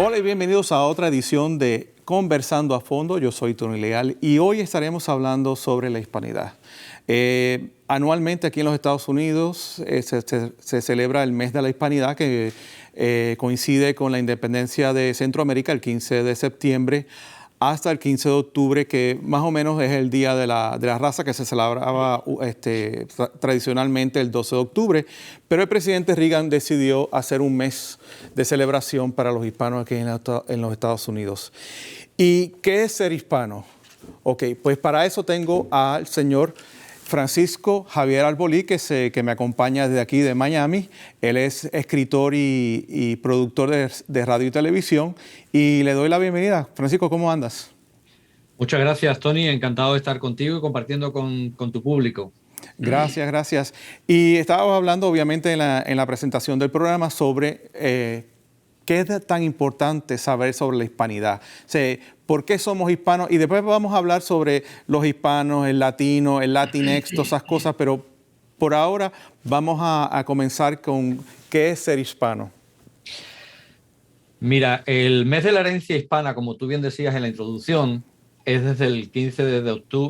Hola y bienvenidos a otra edición de Conversando a Fondo. Yo soy Tony Leal y hoy estaremos hablando sobre la hispanidad. Anualmente aquí en los Estados Unidos se celebra el mes de la hispanidad que coincide con la independencia de Centroamérica el 15 de septiembre hasta el 15 de octubre, que más o menos es el Día de la Raza que se celebraba tradicionalmente el 12 de octubre, pero el presidente Reagan decidió hacer un mes de celebración para los hispanos aquí en los Estados Unidos. ¿Y qué es ser hispano? Ok, pues para eso tengo al señor Francisco Javier Arbolí, que me acompaña desde aquí de Miami. Él es escritor y productor de radio y televisión. Y le doy la bienvenida. Francisco, ¿cómo andas? Muchas gracias, Tony. Encantado de estar contigo y compartiendo con tu público. Gracias, gracias. Y estábamos hablando, obviamente, en la presentación del programa sobre qué es tan importante saber sobre la hispanidad. O sea, ¿por qué somos hispanos? Y después vamos a hablar sobre los hispanos, el latino, el latinex, todas esas cosas, pero por ahora vamos a comenzar con qué es ser hispano. Mira, el mes de la herencia hispana, como tú bien decías en la introducción, es desde el 15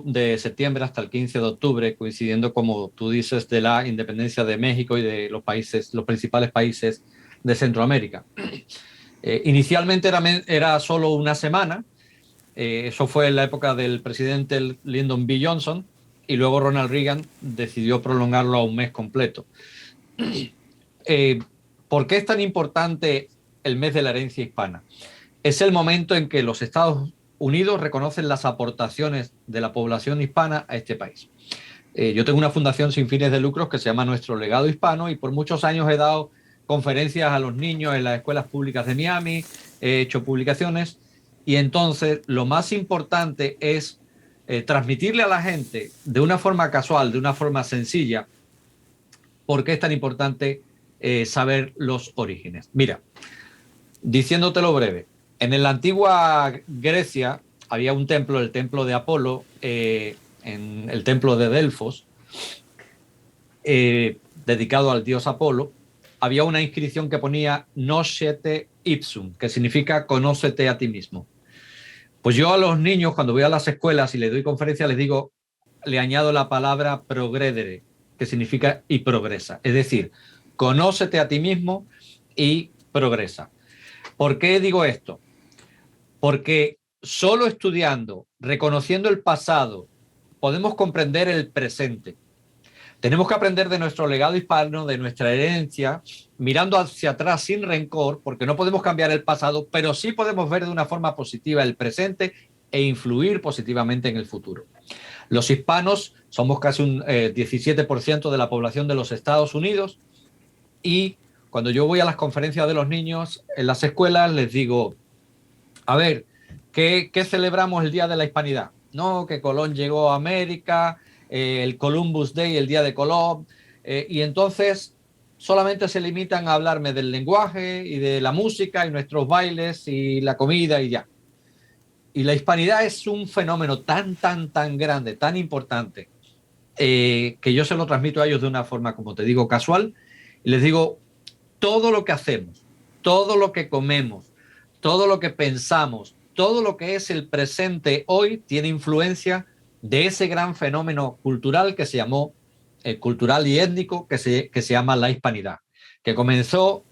de septiembre hasta el 15 de octubre, coincidiendo, como tú dices, de la independencia de México y de los principales países de Centroamérica. Inicialmente era solo una semana. Eso fue en la época del presidente Lyndon B. Johnson, y luego Ronald Reagan decidió prolongarlo a un mes completo. ¿Por qué es tan importante el mes de la herencia hispana? Es el momento en que los Estados Unidos reconocen las aportaciones de la población hispana a este país. Yo tengo una fundación sin fines de lucro que se llama Nuestro Legado Hispano, y por muchos años he dado conferencias a los niños en las escuelas públicas de Miami, he hecho publicaciones, y entonces lo más importante es transmitirle a la gente de una forma casual, de una forma sencilla, por qué es tan importante saber los orígenes. Mira, diciéndotelo breve, en la antigua Grecia había un templo, el templo de Apolo, en el templo de Delfos, dedicado al dios Apolo. Había una inscripción que ponía Noscete ipsum, que significa conócete a ti mismo. Pues yo a los niños, cuando voy a las escuelas y les doy conferencias, le añado la palabra progredere, que significa y progresa. Es decir, conócete a ti mismo y progresa. ¿Por qué digo esto? Porque solo estudiando, reconociendo el pasado, podemos comprender el presente. Tenemos que aprender de nuestro legado hispano, de nuestra herencia, mirando hacia atrás sin rencor, porque no podemos cambiar el pasado, pero sí podemos ver de una forma positiva el presente e influir positivamente en el futuro. Los hispanos somos casi un 17% de la población de los Estados Unidos, y cuando yo voy a las conferencias de los niños en las escuelas les digo, a ver, ¿qué celebramos el Día de la Hispanidad? No, que Colón llegó a América, el Columbus Day, el Día de Colón, y entonces solamente se limitan a hablarme del lenguaje y de la música y nuestros bailes y la comida y ya. Y la hispanidad es un fenómeno tan grande, tan importante, que yo se lo transmito a ellos de una forma, como te digo, casual, y les digo, todo lo que hacemos, todo lo que comemos, todo lo que pensamos, todo lo que es el presente hoy tiene influencia de ese gran fenómeno cultural que se llamó, cultural y étnico, que se llama la hispanidad, que comenzó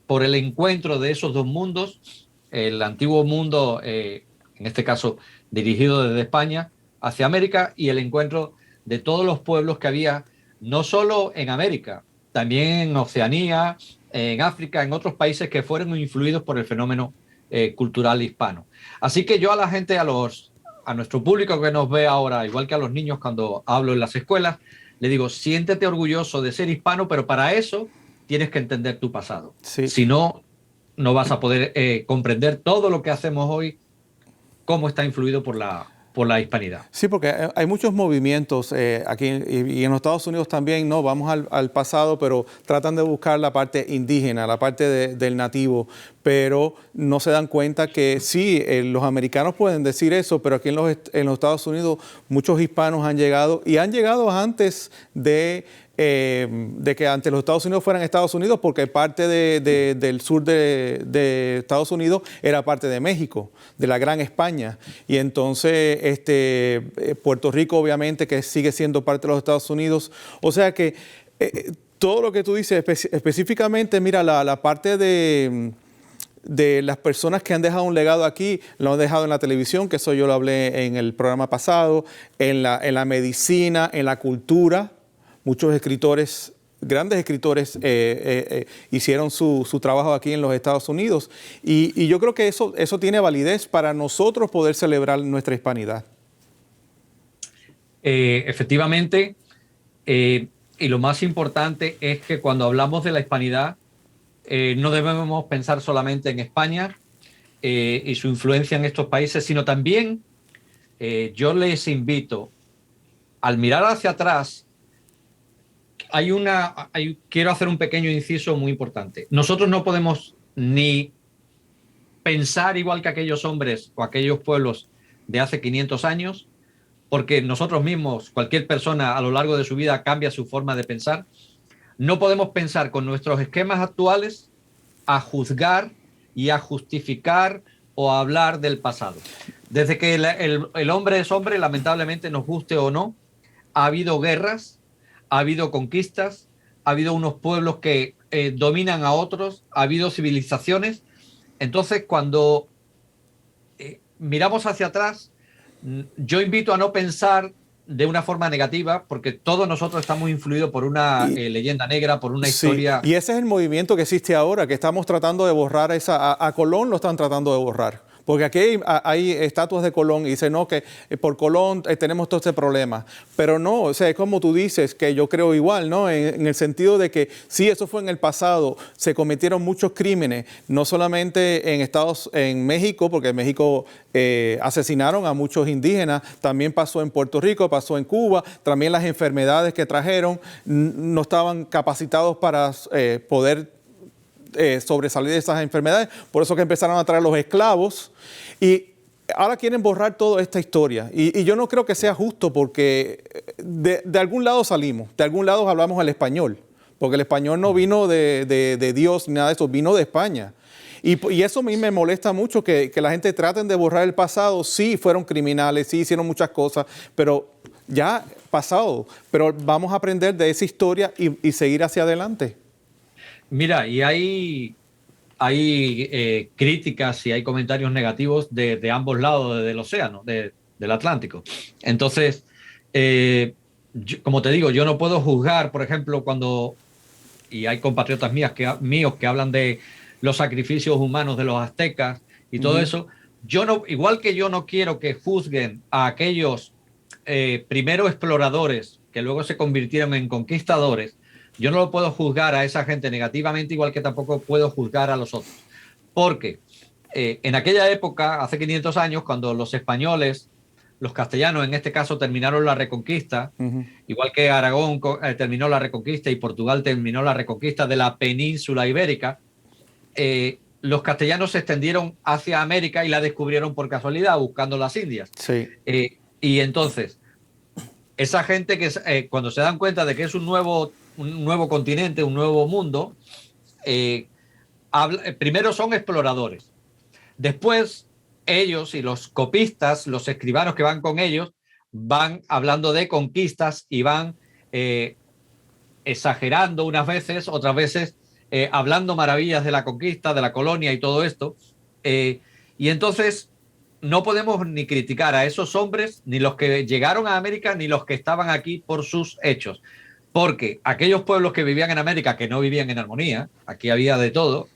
por el encuentro de esos dos mundos, el antiguo mundo, en este caso dirigido desde España hacia América, y el encuentro de todos los pueblos que había, no solo en América, también en Oceanía, en África, en otros países que fueron influidos por el fenómeno cultural hispano. Así que yo a la gente, a nuestro público que nos ve ahora, igual que a los niños cuando hablo en las escuelas, le digo, siéntete orgulloso de ser hispano, pero para eso tienes que entender tu pasado. Sí. Si no, no vas a poder comprender todo lo que hacemos hoy, cómo está influido por la hispanidad. Sí, porque hay muchos movimientos aquí y en los Estados Unidos también, ¿no? Vamos al pasado, pero tratan de buscar la parte indígena, la parte del nativo, pero no se dan cuenta que sí, los americanos pueden decir eso, pero aquí en los Estados Unidos muchos hispanos han llegado y han llegado antes de que ante los Estados Unidos fueran Estados Unidos, porque parte del sur de Estados Unidos era parte de México, de la Gran España. Y entonces Puerto Rico, obviamente, que sigue siendo parte de los Estados Unidos. O sea que todo lo que tú dices, específicamente, mira, la parte de las personas que han dejado un legado aquí, lo han dejado en la televisión, que eso yo lo hablé en el programa pasado, en la medicina, en la cultura. Muchos escritores, grandes escritores, hicieron su trabajo aquí en los Estados Unidos. Y yo creo que eso tiene validez para nosotros poder celebrar nuestra hispanidad. Efectivamente, y lo más importante es que cuando hablamos de la hispanidad, no debemos pensar solamente en España y su influencia en estos países, sino también yo les invito, al mirar hacia atrás, quiero hacer un pequeño inciso muy importante. Nosotros no podemos ni pensar igual que aquellos hombres o aquellos pueblos de hace 500 años, porque nosotros mismos, cualquier persona a lo largo de su vida cambia su forma de pensar. No podemos pensar con nuestros esquemas actuales a juzgar y a justificar o a hablar del pasado. Desde que el hombre es hombre, lamentablemente, nos guste o no, ha habido guerras, ha habido conquistas, ha habido unos pueblos que dominan a otros, ha habido civilizaciones. Entonces, cuando miramos hacia atrás, yo invito a no pensar de una forma negativa, porque todos nosotros estamos influidos por una leyenda negra, por una historia. Y ese es el movimiento que existe ahora, que estamos tratando de borrar a Colón lo están tratando de borrar. Porque aquí hay estatuas de Colón y dicen, no, que por Colón tenemos todo este problema. Pero no, o sea, es como tú dices, que yo creo igual, ¿no? En el sentido de que sí, eso fue en el pasado, se cometieron muchos crímenes, no solamente en México, porque en México asesinaron a muchos indígenas, también pasó en Puerto Rico, pasó en Cuba, también las enfermedades que trajeron no estaban capacitados para poder sobresalir de esas enfermedades, por eso que empezaron a traer los esclavos y ahora quieren borrar toda esta historia y yo no creo que sea justo porque de algún lado salimos, de algún lado hablamos el español, porque el español no vino de Dios ni nada de eso, vino de España. Y eso a mí me molesta mucho, que la gente traten de borrar el pasado. Sí, fueron criminales, sí hicieron muchas cosas, pero ya pasado, pero vamos a aprender de esa historia y seguir hacia adelante. Mira, y hay críticas y hay comentarios negativos de ambos lados del océano, del Atlántico. Entonces, como te digo, yo no puedo juzgar, por ejemplo, y hay compatriotas míos que hablan de los sacrificios humanos de los aztecas y todo eso. Igual que yo no quiero que juzguen a aquellos primero exploradores que luego se convirtieron en conquistadores, yo no lo puedo juzgar a esa gente negativamente, igual que tampoco puedo juzgar a los otros. Porque en aquella época, hace 500 años, cuando los españoles, los castellanos en este caso, terminaron la Reconquista, igual que Aragón terminó la Reconquista y Portugal terminó la Reconquista de la península ibérica, los castellanos se extendieron hacia América y la descubrieron por casualidad, buscando las Indias. Sí. Y entonces, esa gente que cuando se dan cuenta de que es un nuevo continente, un nuevo mundo, primero son exploradores. Después, ellos y los copistas, los escribanos que van con ellos, van hablando de conquistas y van exagerando unas veces, otras veces hablando maravillas de la conquista, de la colonia y todo esto. Y entonces no podemos ni criticar a esos hombres, ni los que llegaron a América, ni los que estaban aquí por sus hechos. Porque aquellos pueblos que vivían en América, que no vivían en armonía, aquí había de todo,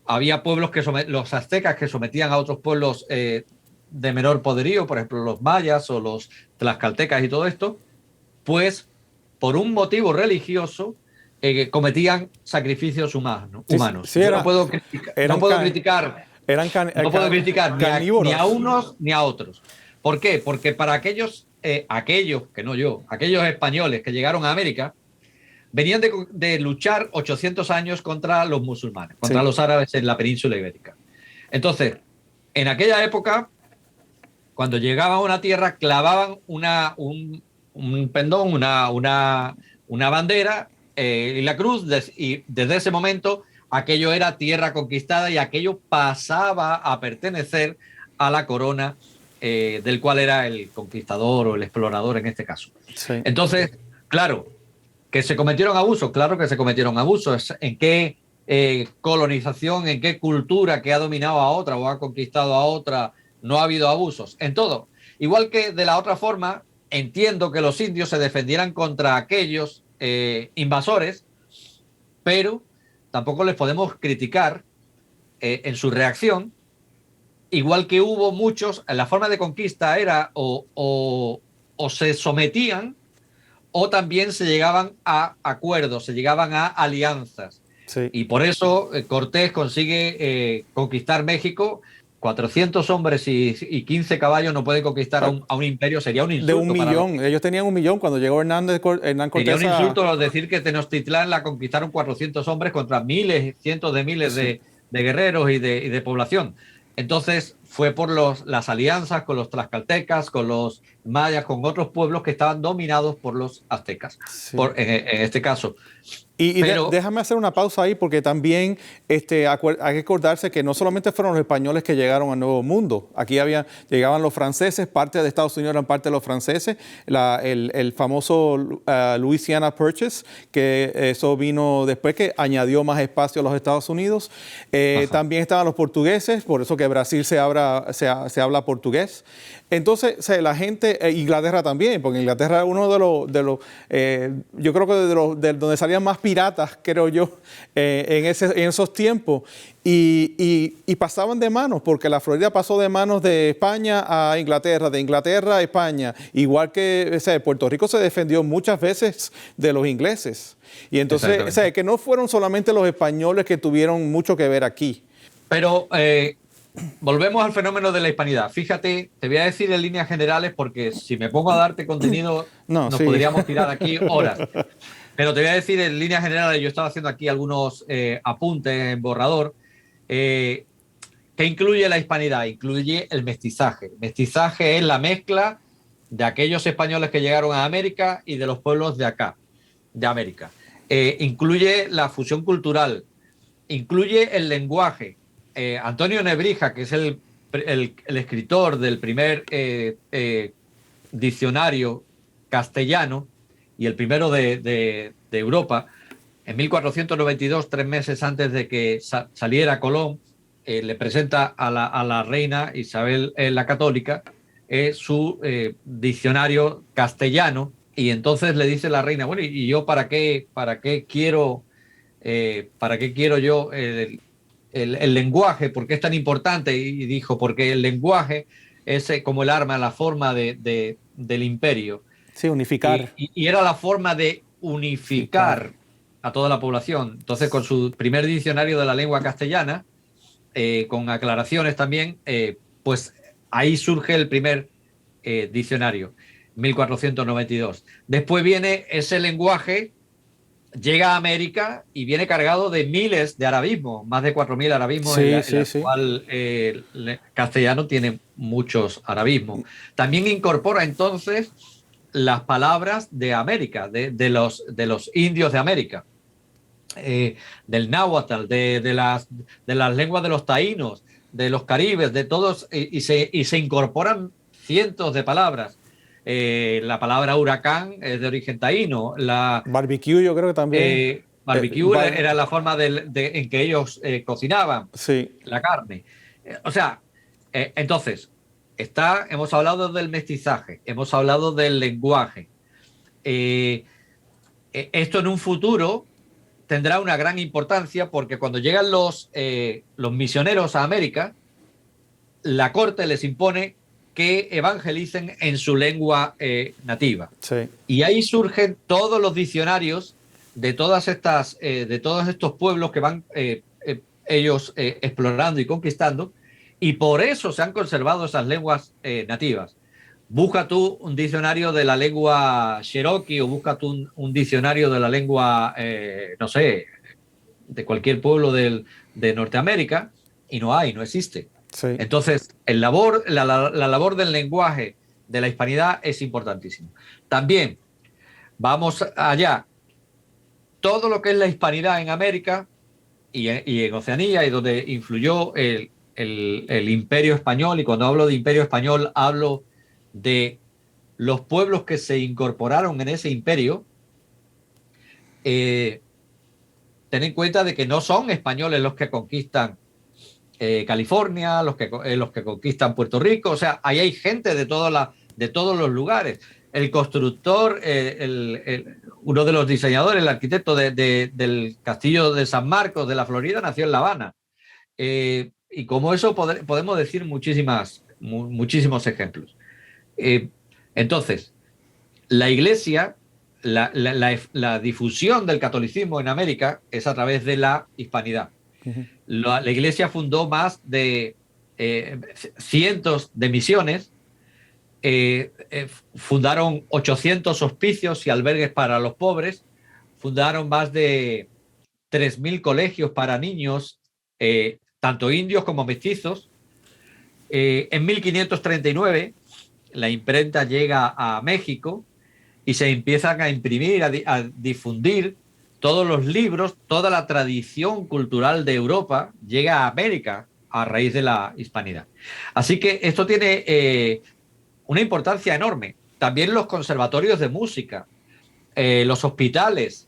había pueblos los aztecas que sometían a otros pueblos de menor poderío, por ejemplo los mayas o los tlaxcaltecas y todo esto, pues por un motivo religioso cometían sacrificios humanos. Sí, sí, Yo no puedo criticar no puedo criticar ni a unos ni a otros. ¿Por qué? Porque para aquellos españoles que llegaron a América, venían de luchar 800 años contra los musulmanes, contra los árabes en la península ibérica. Entonces, en aquella época, cuando llegaban a una tierra, clavaban un pendón, una bandera y la cruz, y desde ese momento aquello era tierra conquistada y aquello pasaba a pertenecer a la corona del cual era el conquistador o el explorador en este caso. Sí. Entonces, claro, que se cometieron abusos, claro que se cometieron abusos. ¿En qué colonización, en qué cultura que ha dominado a otra o ha conquistado a otra no ha habido abusos? En todo. Igual que de la otra forma, entiendo que los indios se defendieran contra aquellos invasores, pero tampoco les podemos criticar en su reacción, igual que hubo muchos, la forma de conquista era o se sometían o también se llegaban a acuerdos, se llegaban a alianzas. Sí. Y por eso Cortés consigue conquistar México. 400 hombres y 15 caballos no pueden conquistar a un imperio, sería un insulto. De 1 millón, ellos tenían 1 millón cuando llegó Hernán Cortés. Sería un insulto decir que Tenochtitlán la conquistaron 400 hombres contra miles, cientos de miles de guerreros y de población. Entonces fue por las alianzas con los tlaxcaltecas, con los mayas, con otros pueblos que estaban dominados por los aztecas, en este caso. Pero déjame hacer una pausa ahí porque también hay que acordarse que no solamente fueron los españoles que llegaron al Nuevo Mundo. Aquí llegaban los franceses, parte de Estados Unidos eran parte de los franceses, el famoso Louisiana Purchase, que eso vino después que añadió más espacio a los Estados Unidos. También estaban los portugueses, por eso que Brasil se habla portugués. Entonces, la gente, Inglaterra también, porque Inglaterra es uno de los yo creo que de donde salían más piratas, creo yo, en esos tiempos. Y pasaban de manos, porque la Florida pasó de manos de España a Inglaterra, de Inglaterra a España. Igual que Puerto Rico se defendió muchas veces de los ingleses. Y entonces, que no fueron solamente los españoles que tuvieron mucho que ver aquí. Pero volvemos al fenómeno de la hispanidad. Fíjate, te voy a decir en líneas generales, porque si me pongo a darte contenido, nos podríamos tirar aquí horas. Pero te voy a decir en líneas generales, yo estaba haciendo aquí algunos apuntes en borrador, que incluye la hispanidad, incluye el mestizaje. El mestizaje es la mezcla de aquellos españoles que llegaron a América y de los pueblos de acá, de América. Incluye la fusión cultural, incluye el lenguaje. Antonio Nebrija, que es el escritor del primer diccionario castellano y el primero de Europa, en 1492, 3 meses antes de que saliera Colón, le presenta a la reina Isabel la Católica su diccionario castellano, y entonces le dice la reina, bueno, ¿y yo para qué quiero yo el lenguaje? ¿Por qué es tan importante? Y dijo, porque el lenguaje es como el arma, la forma del imperio. Sí, unificar. Y era la forma de unificar a toda la población. Entonces, con su primer diccionario de la lengua castellana, con aclaraciones también, pues ahí surge el primer diccionario, 1492. Después viene ese lenguaje, llega a América y viene cargado de miles de arabismos, más de 4.000 arabismos, en la cual el castellano tiene muchos arabismos. También incorpora entonces las palabras de América, de los indios de América, del náhuatl, de las lenguas de los taínos, de los caribes, de todos, y se incorporan cientos de palabras. La palabra huracán es de origen taíno. Barbecue, yo creo que también. Barbecue era la forma en que ellos cocinaban la carne. O sea, entonces, hemos hablado del mestizaje, hemos hablado del lenguaje. Esto en un futuro tendrá una gran importancia, porque cuando llegan los misioneros a América, la corte les impone que evangelicen en su lengua nativa. Sí. Y ahí surgen todos los diccionarios de todos estos pueblos que van ellos explorando y conquistando, y por eso se han conservado esas lenguas nativas. Busca tú un diccionario de la lengua cherokee o busca tú un diccionario de la lengua, no sé, de cualquier pueblo de Norteamérica y no hay, no existe. Sí. Entonces, la labor del lenguaje de la hispanidad es importantísima. También, vamos allá, todo lo que es la hispanidad en América y en Oceanía, y donde influyó el Imperio Español, y cuando hablo de Imperio Español hablo de los pueblos que se incorporaron en ese imperio, ten en cuenta de que no son españoles los que conquistan California, los que conquistan Puerto Rico, o sea, ahí hay gente de todos los lugares. El constructor, uno de los diseñadores, el arquitecto del castillo de San Marcos de la Florida, nació en La Habana. Y como eso podemos decir muchísimos ejemplos. Entonces, la Iglesia, la difusión del catolicismo en América es a través de la hispanidad. Uh-huh. La Iglesia fundó más de cientos de misiones, fundaron 800 hospicios y albergues para los pobres, fundaron más de 3.000 colegios para niños, tanto indios como mestizos. En 1539 la imprenta llega a México y se empiezan a imprimir, a difundir todos los libros, toda la tradición cultural de Europa llega a América a raíz de la hispanidad. Así que esto tiene una importancia enorme. También los conservatorios de música, los hospitales,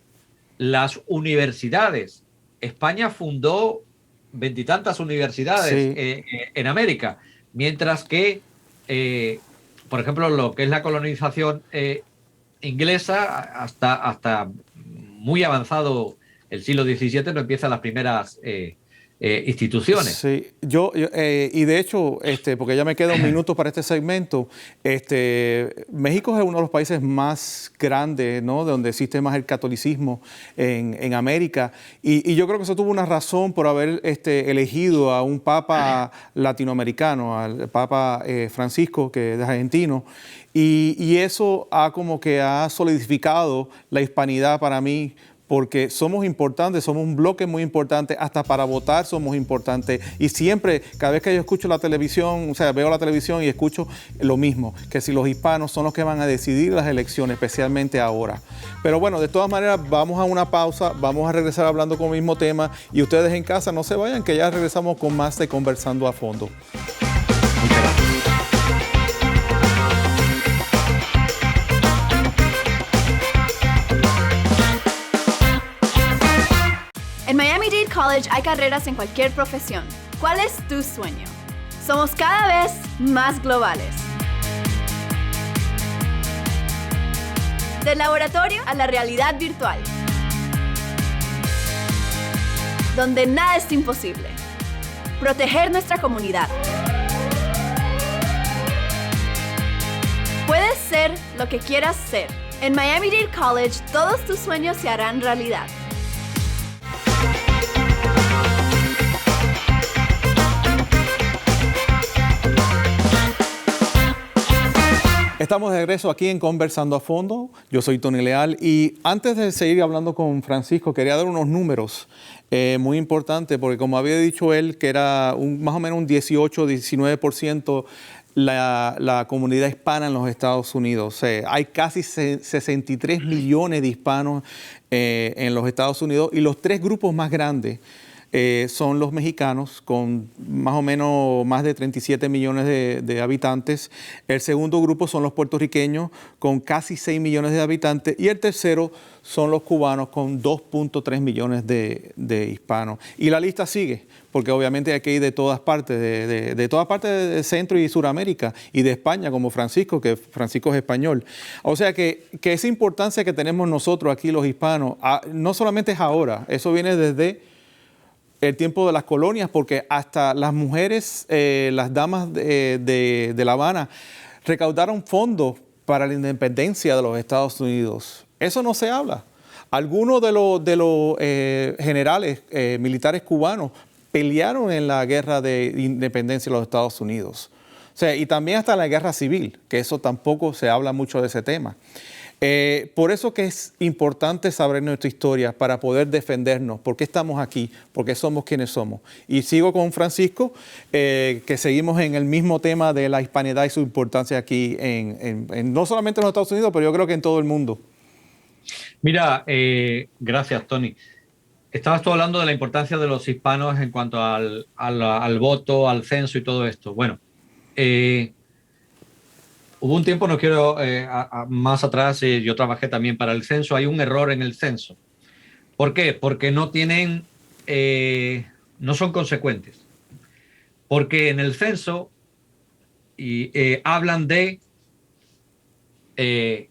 las universidades. España fundó 20 y tantas universidades en América, mientras que, por ejemplo, lo que es la colonización inglesa, hasta muy avanzado el siglo XVII no empiezan las primeras instituciones. Sí, y de hecho, porque ya me quedan minutos para este segmento, México es uno de los países más grandes, ¿no?, de donde existe más el catolicismo en América, y yo creo que eso tuvo una razón por haber elegido a un papa latinoamericano, al Papa Francisco, que es argentino, y eso ha solidificado la hispanidad para mí, porque somos importantes, somos un bloque muy importante, hasta para votar somos importantes. Y siempre, cada vez que yo escucho la televisión, o sea, veo la televisión y escucho lo mismo, que si los hispanos son los que van a decidir las elecciones, especialmente ahora. Pero bueno, de todas maneras, vamos a una pausa, vamos a regresar hablando con el mismo tema, y ustedes en casa no se vayan, que ya regresamos con más de Conversando a Fondo. En Miami-Dade College hay carreras en cualquier profesión. ¿Cuál es tu sueño? Somos cada vez más globales. Del laboratorio a la realidad virtual, donde nada es imposible. Proteger nuestra comunidad. Puedes ser lo que quieras ser. En Miami-Dade College, todos tus sueños se harán realidad. Estamos de regreso aquí en Conversando a Fondo. Yo soy Tony Leal, y antes de seguir hablando con Francisco, quería dar unos números muy importantes, porque como había dicho él, que era más o menos un 18-19% la comunidad hispana en los Estados Unidos. Hay casi 63 millones de hispanos en los Estados Unidos, y los tres grupos más grandes son los mexicanos, con más o menos más de 37 millones de habitantes. El segundo grupo son los puertorriqueños, con casi 6 millones de habitantes. Y el tercero son los cubanos, con 2.3 millones de hispanos. Y la lista sigue, porque obviamente hay que ir de todas partes, de todas partes de Centro y Suramérica, y de España, como Francisco, que Francisco es español. O sea que esa importancia que tenemos nosotros aquí los hispanos, no solamente es ahora, eso viene desde el tiempo de las colonias, porque hasta las mujeres, las damas de La Habana, recaudaron fondos para la independencia de los Estados Unidos. Eso no se habla. Algunos de los generales militares cubanos pelearon en la guerra de independencia de los Estados Unidos. O sea, y también hasta la guerra civil, que eso tampoco se habla mucho de ese tema. Por eso que es importante saber nuestra historia para poder defendernos. ¿Por qué estamos aquí? ¿Por qué somos quienes somos? Y sigo con Francisco, que seguimos en el mismo tema de la hispanidad y su importancia aquí, no solamente en los Estados Unidos, pero yo creo que en todo el mundo. Mira, gracias, Tony. Estabas tú hablando de la importancia de los hispanos en cuanto al voto, al censo y todo esto. Bueno, hubo un tiempo, no quiero, más atrás, yo trabajé también para el censo, hay un error en el censo. ¿Por qué? Porque no son consecuentes. Porque en el censo hablan de que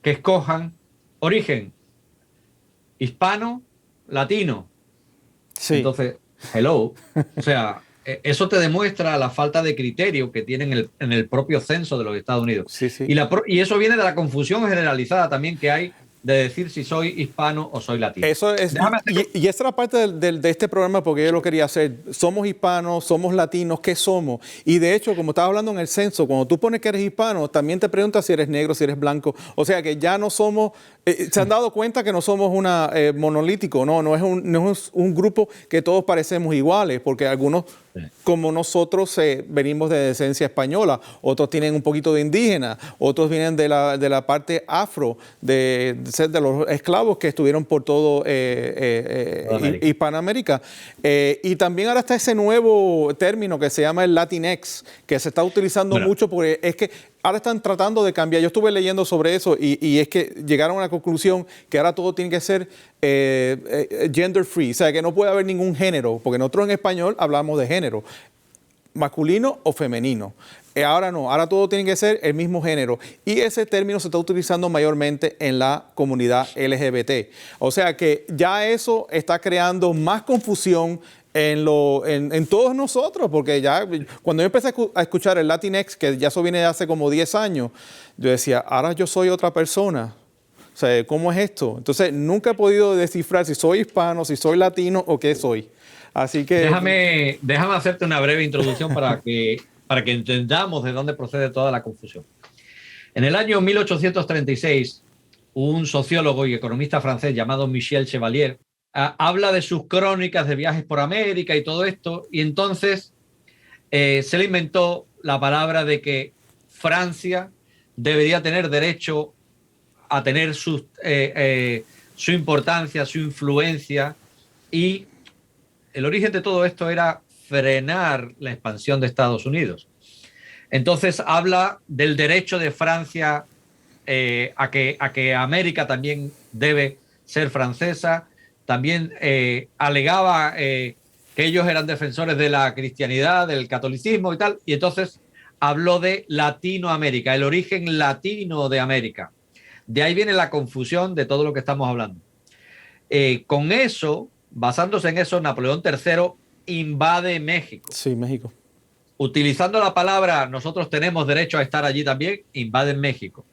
escojan origen hispano, latino. Sí. Entonces, hello. O sea, eso te demuestra la falta de criterio que tienen en el propio censo de los Estados Unidos. Sí, sí. Y eso viene de la confusión generalizada también que hay de decir si soy hispano o soy latino. Eso es, y esa era parte de este programa porque yo lo quería hacer. Somos hispanos, somos latinos, ¿qué somos? Y de hecho, como estaba hablando en el censo, cuando tú pones que eres hispano, también te preguntas si eres negro, si eres blanco. O sea que ya no somos, se han dado cuenta que no somos una monolítico, no es un grupo que todos parecemos iguales, porque algunos, como nosotros, venimos de descendencia española, otros tienen un poquito de indígena, otros vienen de la parte afro, de los esclavos que estuvieron por todo Hispanoamérica. Y también ahora está ese nuevo término que se llama el Latinx, que se está utilizando mucho porque es que ahora están tratando de cambiar. Yo estuve leyendo sobre eso y es que llegaron a la conclusión que ahora todo tiene que ser gender free, o sea, que no puede haber ningún género, porque nosotros en español hablamos de género, masculino o femenino. Ahora no, ahora todo tiene que ser el mismo género. Y ese término se está utilizando mayormente en la comunidad LGBT. O sea que ya eso está creando más confusión en todos nosotros, porque ya cuando yo empecé a escuchar el Latinx, que ya eso viene de hace como 10 años, yo decía, ahora yo soy otra persona. O sea, ¿cómo es esto? Entonces, nunca he podido descifrar si soy hispano, si soy latino o qué soy. Así que... Déjame hacerte una breve introducción para que entendamos de dónde procede toda la confusión. En el año 1836, un sociólogo y economista francés llamado Michel Chevalier habla de sus crónicas de viajes por América y todo esto, y entonces se le inventó la palabra de que Francia debería tener derecho a tener su importancia, su influencia, y el origen de todo esto era frenar la expansión de Estados Unidos. Entonces habla del derecho de Francia a que América también debe ser francesa. También alegaba que ellos eran defensores de la cristianidad, del catolicismo y tal, y entonces habló de Latinoamérica, el origen latino de América. De ahí viene la confusión de todo lo que estamos hablando. Con eso, basándose en eso, Napoleón III invade México. Sí, México. Utilizando la palabra nosotros tenemos derecho a estar allí también, invaden México.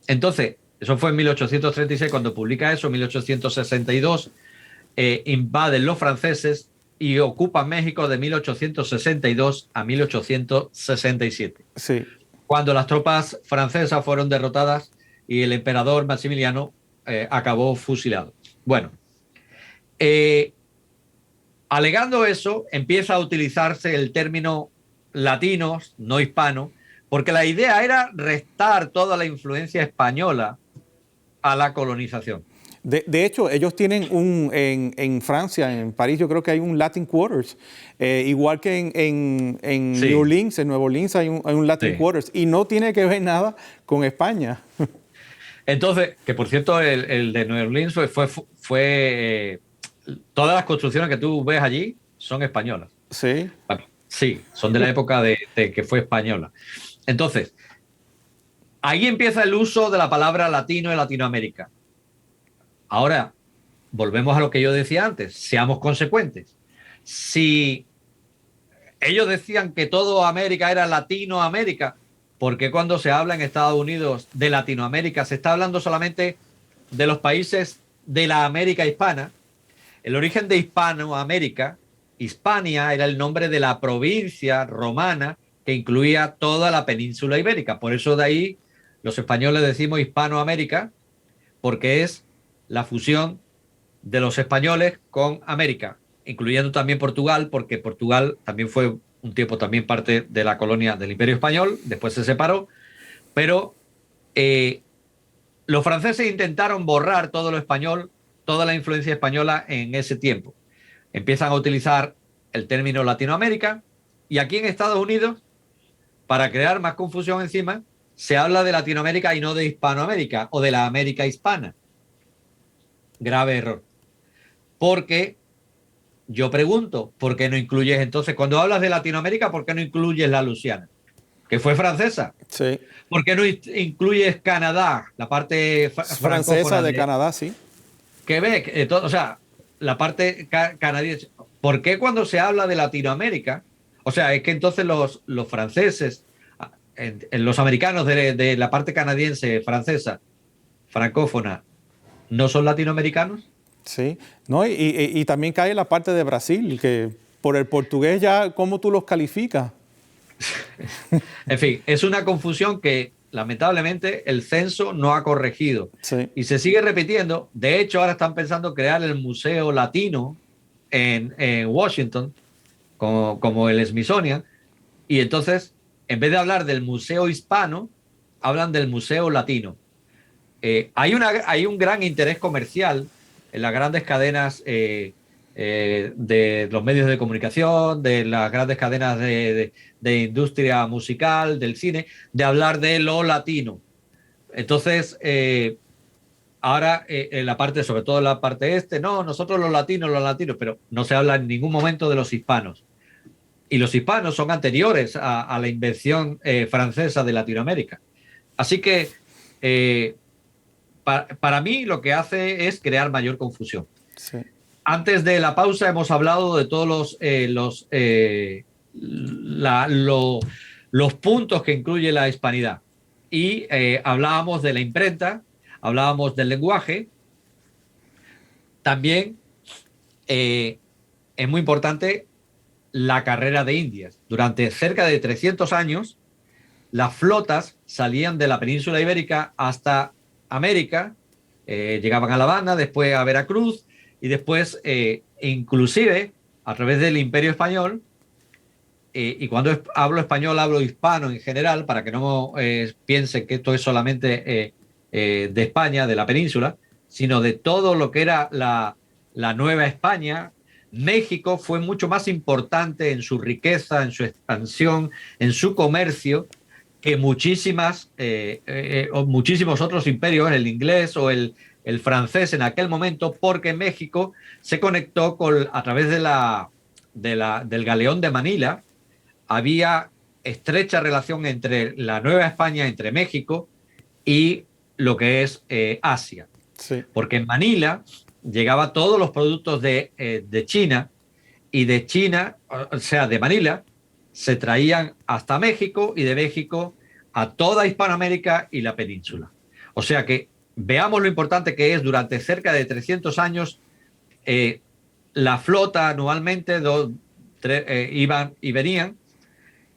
Entonces, eso fue en 1836 cuando publica eso, en 1862 invaden los franceses y ocupan México de 1862 a 1867. Sí. Cuando las tropas francesas fueron derrotadas y el emperador Maximiliano acabó fusilado. Bueno, alegando eso, empieza a utilizarse el término latinos, no hispano, porque la idea era restar toda la influencia española a la colonización. De hecho, ellos tienen en Francia, en París, yo creo que hay un Latin Quarters, igual que en sí. New Orleans, en Nueva Orleans hay un Latin sí. Quarters, y no tiene que ver nada con España. Entonces, que por cierto, el de Nueva Orleans fue todas las construcciones que tú ves allí son españolas. Sí. Sí, son de la época de que fue española. Entonces, ahí empieza el uso de la palabra latino en Latinoamérica. Ahora, volvemos a lo que yo decía antes, seamos consecuentes. Si ellos decían que todo América era Latinoamérica, ¿por qué cuando se habla en Estados Unidos de Latinoamérica se está hablando solamente de los países de la América hispana. El origen de Hispanoamérica, Hispania era el nombre de la provincia romana que incluía toda la península ibérica. Por eso de ahí los españoles decimos Hispanoamérica, porque es la fusión de los españoles con América, incluyendo también Portugal, porque Portugal también fue un tiempo también parte de la colonia del Imperio Español, después se separó, pero los franceses intentaron borrar todo lo español, toda la influencia española en ese tiempo. Empiezan a utilizar el término Latinoamérica y aquí en Estados Unidos, para crear más confusión encima, se habla de Latinoamérica y no de Hispanoamérica o de la América hispana. Grave error. Porque yo pregunto, ¿por qué no incluyes entonces, cuando hablas de Latinoamérica, ¿por qué no incluyes la Luisiana, que fue francesa? Sí. ¿Por qué no incluyes Canadá, la parte francesa de Canadá, sí? Quebec, o sea, la parte canadiense. ¿Por qué cuando se habla de Latinoamérica? O sea, es que entonces los franceses, los americanos de la parte canadiense, francesa, francófona, ¿no son latinoamericanos? Sí, no, y también cae la parte de Brasil, que por el portugués ya, ¿cómo tú los calificas? En fin, es una confusión que lamentablemente el censo no ha corregido. Sí. Y se sigue repitiendo. De hecho, ahora están pensando crear el Museo Latino en Washington, como el Smithsonian. Y entonces, en vez de hablar del Museo Hispano, hablan del Museo Latino. Hay un gran interés comercial en las grandes cadenas de los medios de comunicación, de las grandes cadenas de industria musical, del cine, de hablar de lo latino. Entonces, ahora en la parte, sobre todo en la parte no, nosotros los latinos, pero no se habla en ningún momento de los hispanos. Y los hispanos son anteriores a la invención francesa de Latinoamérica. Así que para mí lo que hace es crear mayor confusión. Sí. Antes de la pausa hemos hablado de todos los puntos que incluye la hispanidad. Y hablábamos de la imprenta, hablábamos del lenguaje. También es muy importante la carrera de Indias. Durante cerca de 300 años, las flotas salían de la península ibérica hasta América, llegaban a La Habana, después a Veracruz y después inclusive a través del Imperio Español, y cuando hablo español hablo hispano en general, para que no piensen que esto es solamente de España, de la península, sino de todo lo que era la Nueva España. México fue mucho más importante en su riqueza, en su expansión, en su comercio, que muchísimos otros imperios, el inglés o el francés en aquel momento, porque México se conectó a través del galeón de Manila. Había estrecha relación entre la Nueva España, entre México y lo que es Asia. Sí. Porque en Manila llegaban todos los productos de China, y de China, o sea, de Manila, se traían hasta México y de México a toda Hispanoamérica y la península. O sea que veamos lo importante que es durante cerca de 300 años la flota anualmente iban y venían,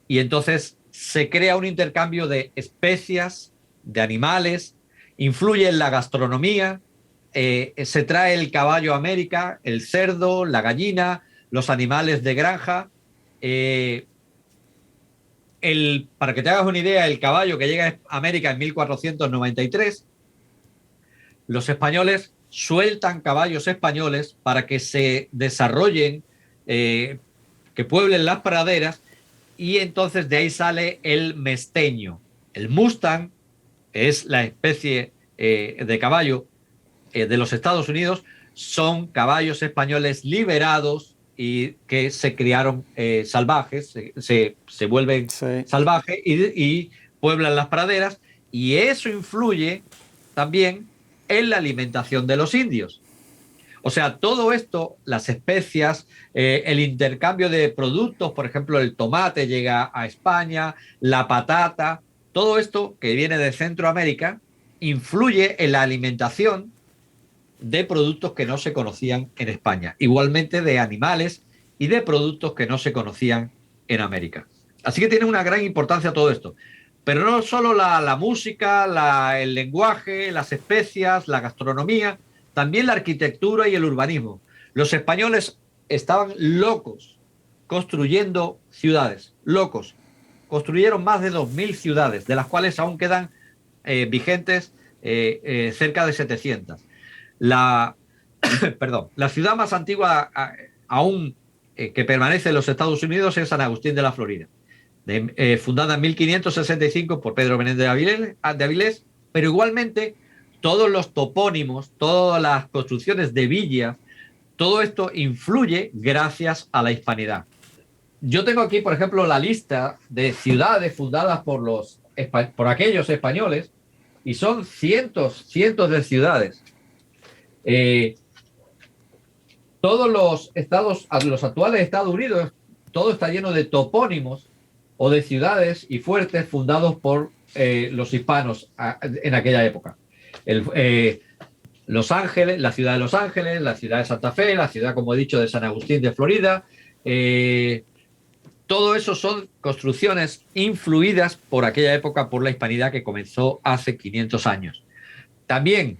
y entonces se crea un intercambio de especias, de animales, influye en la gastronomía, se trae el caballo a América, el cerdo, la gallina, los animales de granja. Para que te hagas una idea, el caballo que llega a América en 1493, los españoles sueltan caballos españoles para que se desarrollen, que pueblen las praderas, y entonces de ahí sale el mesteño. El Mustang es la especie de caballo de los Estados Unidos, son caballos españoles liberados y que se criaron salvajes, se vuelven salvajes y pueblan las praderas, y eso influye también en la alimentación de los indios. O sea, todo esto, las especias, el intercambio de productos, por ejemplo, el tomate llega a España, la patata, todo esto que viene de Centroamérica influye en la alimentación de productos que no se conocían en España, igualmente de animales y de productos que no se conocían en América. Así que tiene una gran importancia todo esto. Pero no solo la música, el lenguaje, las especias, la gastronomía, también la arquitectura y el urbanismo. Los españoles estaban locos construyendo ciudades, locos. Construyeron más de 2.000 ciudades, de las cuales aún quedan vigentes cerca de 700. Perdón, la ciudad más antigua aún que permanece en los Estados Unidos es San Agustín de la Florida, fundada en 1565 por Pedro Menéndez de Avilés, pero igualmente todos los topónimos, todas las construcciones de villas, todo esto influye gracias a la hispanidad. Yo tengo aquí, por ejemplo, la lista de ciudades fundadas por aquellos españoles, y son cientos de ciudades. Todos los actuales Estados Unidos, todo está lleno de topónimos o de ciudades y fuertes fundados por los hispanos en aquella época. Los Ángeles, la ciudad de Los Ángeles, la ciudad de Santa Fe, la ciudad, como he dicho, de San Agustín de Florida. Todo eso son construcciones influidas por aquella época, por la hispanidad que comenzó hace 500 años. También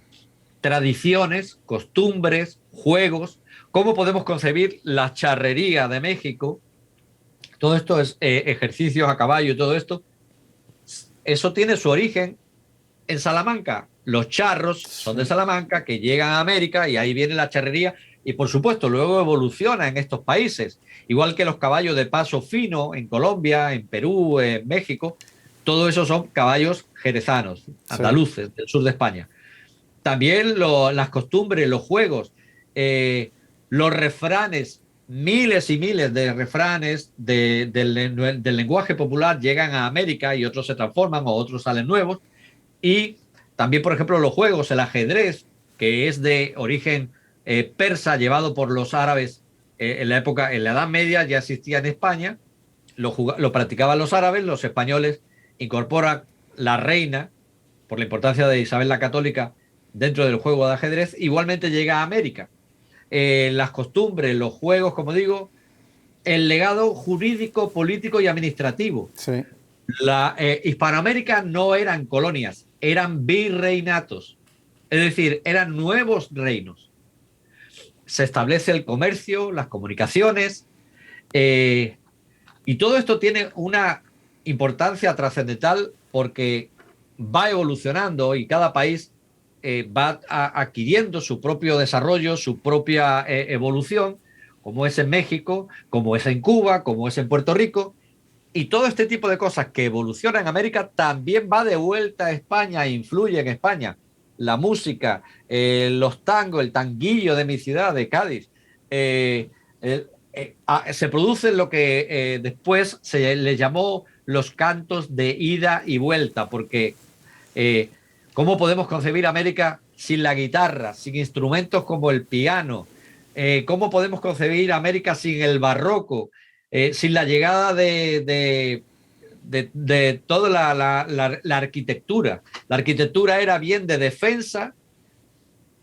tradiciones, costumbres, juegos. ¿Cómo podemos concebir la charrería de México? Todo esto es ejercicios a caballo y todo esto. Eso tiene su origen en Salamanca. Los charros son de Salamanca, que llegan a América, y ahí viene la charrería. Y por supuesto, luego evoluciona en estos países. Igual que los caballos de paso fino en Colombia, en Perú, en México. Todo eso son caballos jerezanos, andaluces, sí, del sur de España. También las costumbres, los juegos, los refranes, miles y miles de refranes del lenguaje popular llegan a América, y otros se transforman o otros salen nuevos. Y también, por ejemplo, los juegos, el ajedrez, que es de origen persa, llevado por los árabes en la Edad Media, ya existía en España, lo practicaban los árabes. Los españoles incorporan la reina, por la importancia de Isabel la Católica, dentro del juego de ajedrez. Igualmente llega a América. Las costumbres, los juegos, como digo, el legado jurídico, político y administrativo. Sí. Hispanoamérica no eran colonias, eran virreinatos, es decir, eran nuevos reinos. Se establece el comercio, las comunicaciones, y todo esto tiene una importancia trascendental porque va evolucionando, y cada país va adquiriendo su propio desarrollo, su propia evolución, como es en México, como es en Cuba, como es en Puerto Rico. Y todo este tipo de cosas que evolucionan en América también va de vuelta a España e influye en España. La música, los tangos, el tanguillo de mi ciudad, de Cádiz. Se producen lo que después se le llamó los cantos de ida y vuelta, porque ¿cómo podemos concebir América sin la guitarra, sin instrumentos como el piano? ¿Cómo podemos concebir América sin el barroco? Sin la llegada de toda la arquitectura. La arquitectura era bien de defensa,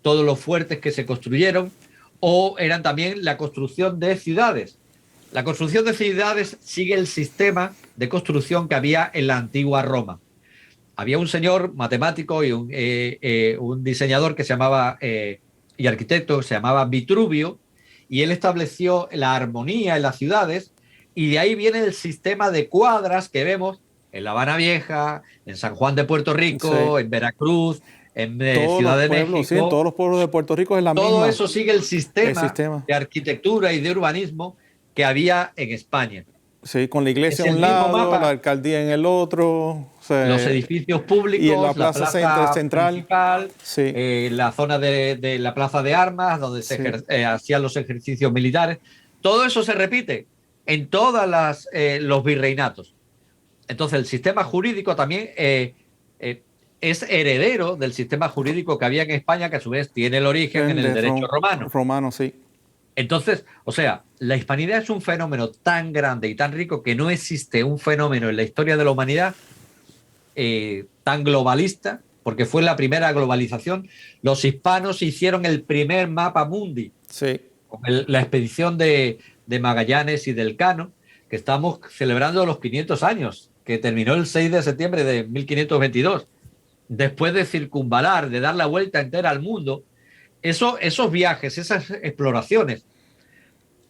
todos los fuertes que se construyeron, o eran también la construcción de ciudades. La construcción de ciudades sigue el sistema de construcción que había en la antigua Roma. Había un señor matemático y un diseñador que se llamaba, y arquitecto que se llamaba Vitruvio, y él estableció la armonía en las ciudades. Y de ahí viene el sistema de cuadras que vemos en La Habana Vieja, en San Juan de Puerto Rico, sí, en Veracruz, en Ciudad de México. Sí, en todos los pueblos de Puerto Rico es la misma. Todo eso sigue el sistema de arquitectura y de urbanismo que había en España. Sí, con la iglesia a un lado, mapa, la alcaldía en el otro. Los edificios públicos, y en la plaza central, principal, sí, la zona de la plaza de armas, donde se hacían los ejercicios militares. Todo eso se repite en todos los virreinatos. Entonces, el sistema jurídico también es heredero del sistema jurídico que había en España, que a su vez tiene el origen en el derecho romano. Romano, sí. Entonces, o sea, la hispanidad es un fenómeno tan grande y tan rico que no existe un fenómeno en la historia de la humanidad tan globalista, porque fue la primera globalización. Los hispanos hicieron el primer mapa mundi, Sí. con la expedición de Magallanes y del Cano, que estamos celebrando los 500 años, que terminó el 6 de septiembre de 1522. Después de circunvalar, de dar la vuelta entera al mundo, esos viajes, esas exploraciones,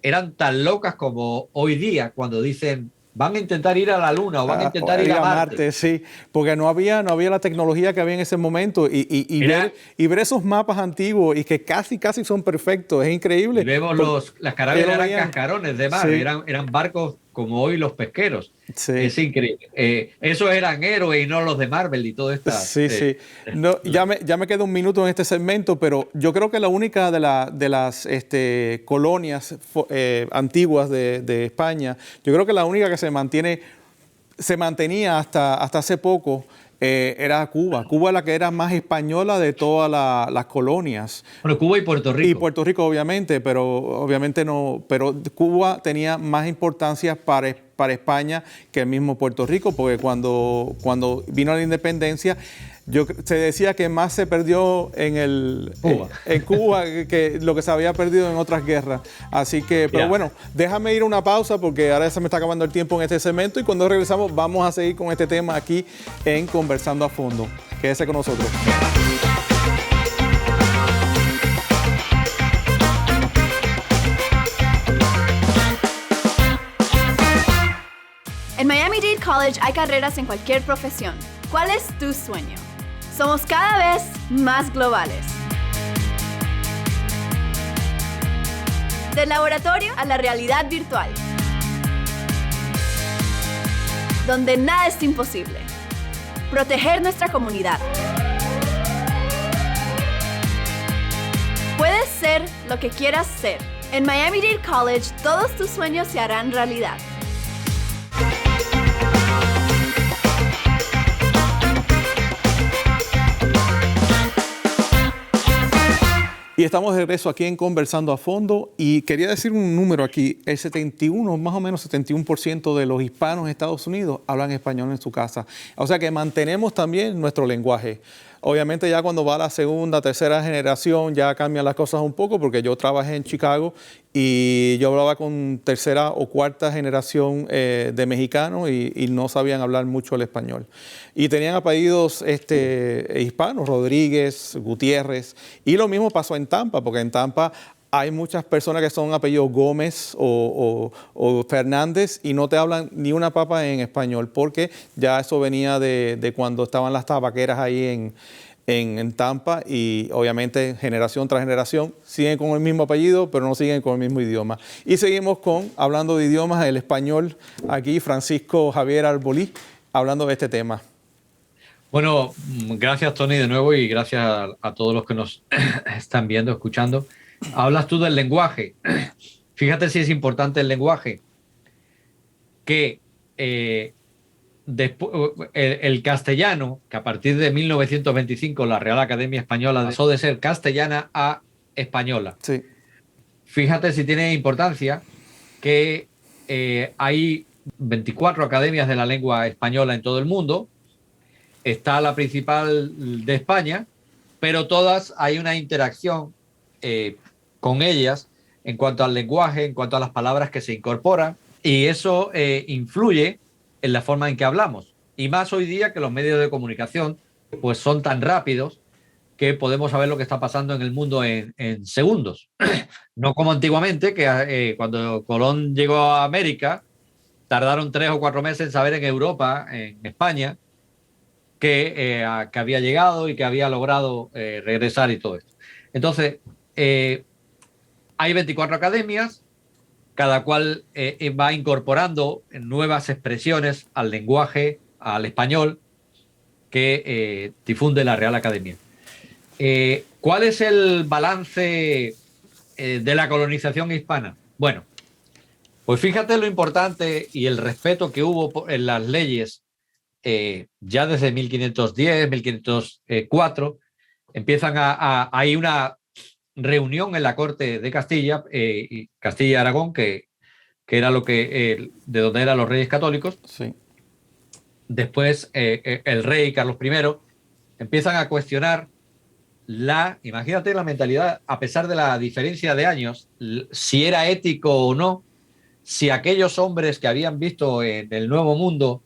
eran tan locas como hoy día, cuando dicen van a intentar ir a la Luna o van a intentar ir a Marte. Sí, porque no había la tecnología que había en ese momento y ver esos mapas antiguos y que casi son perfectos, es increíble. Y vemos las carabelas eran cascarones de mar, sí. eran barcos como hoy los pesqueros. Sí. Es increíble. Esos eran héroes y no los de Marvel y todo esto. Sí. No, ya me queda un minuto en este segmento, pero yo creo que la única de las colonias antiguas de España, yo creo que la única que se mantenía hasta hace poco, era Cuba. Cuba la que era más española de todas las colonias. Bueno, Cuba y Puerto Rico. Y Puerto Rico, obviamente, pero obviamente no. Pero Cuba tenía más importancia para España que el mismo Puerto Rico, porque cuando vino la independencia, se decía que más se perdió en Cuba que lo que se había perdido en otras guerras. Así que, pero bueno, déjame ir a una pausa porque ahora se me está acabando el tiempo en este segmento y cuando regresamos vamos a seguir con este tema aquí en Conversando a Fondo. Quédese con nosotros. En Miami-Dade College hay carreras en cualquier profesión. ¿Cuál es tu sueño? Somos cada vez más globales. Del laboratorio a la realidad virtual, donde nada es imposible. Proteger nuestra comunidad. Puedes ser lo que quieras ser. En Miami-Dade College, todos tus sueños se harán realidad. Y estamos de regreso aquí en Conversando a Fondo y quería decir un número aquí, más o menos 71% de los hispanos en Estados Unidos hablan español en su casa. O sea que mantenemos también nuestro lenguaje. Obviamente ya cuando va a la segunda, tercera generación ya cambian las cosas un poco porque yo trabajé en Chicago y yo hablaba con tercera o cuarta generación de mexicanos y no sabían hablar mucho el español. Y tenían apellidos hispanos, Rodríguez, Gutiérrez. Y lo mismo pasó en Tampa, porque en Tampa hay muchas personas que son apellidos Gómez o Fernández y no te hablan ni una papa en español porque ya eso venía de cuando estaban las tabaqueras ahí en Tampa y obviamente generación tras generación siguen con el mismo apellido pero no siguen con el mismo idioma. Y seguimos hablando de idiomas, el español, aquí Francisco Javier Arbolí, hablando de este tema. Bueno, gracias Tony de nuevo y gracias a todos los que nos están viendo, escuchando. Hablas tú del lenguaje. Fíjate si es importante el lenguaje. Que el castellano, que a partir de 1925 la Real Academia Española pasó de ser castellana a española. Sí. Fíjate si tiene importancia que hay 24 academias de la lengua española en todo el mundo. Está la principal de España, pero todas hay una interacción con ellas en cuanto al lenguaje, en cuanto a las palabras que se incorporan, y eso influye en la forma en que hablamos. Y más hoy día que los medios de comunicación pues son tan rápidos que podemos saber lo que está pasando en el mundo en segundos. No como antiguamente, que cuando Colón llegó a América, tardaron 3 o 4 meses en saber en Europa, en España, que había llegado y que había logrado regresar y todo esto. Entonces, hay 24 academias, cada cual va incorporando nuevas expresiones al lenguaje, al español, que difunde la Real Academia. ¿Cuál es el balance de la colonización hispana? Bueno, pues fíjate lo importante y el respeto que hubo en las leyes ya desde 1510, 1504, hay una reunión en la corte de Castilla, Castilla y Aragón, que era de donde eran los reyes católicos. Sí. Después el rey Carlos I empiezan a cuestionar imagínate la mentalidad, a pesar de la diferencia de años, si era ético o no, si aquellos hombres que habían visto en el Nuevo Mundo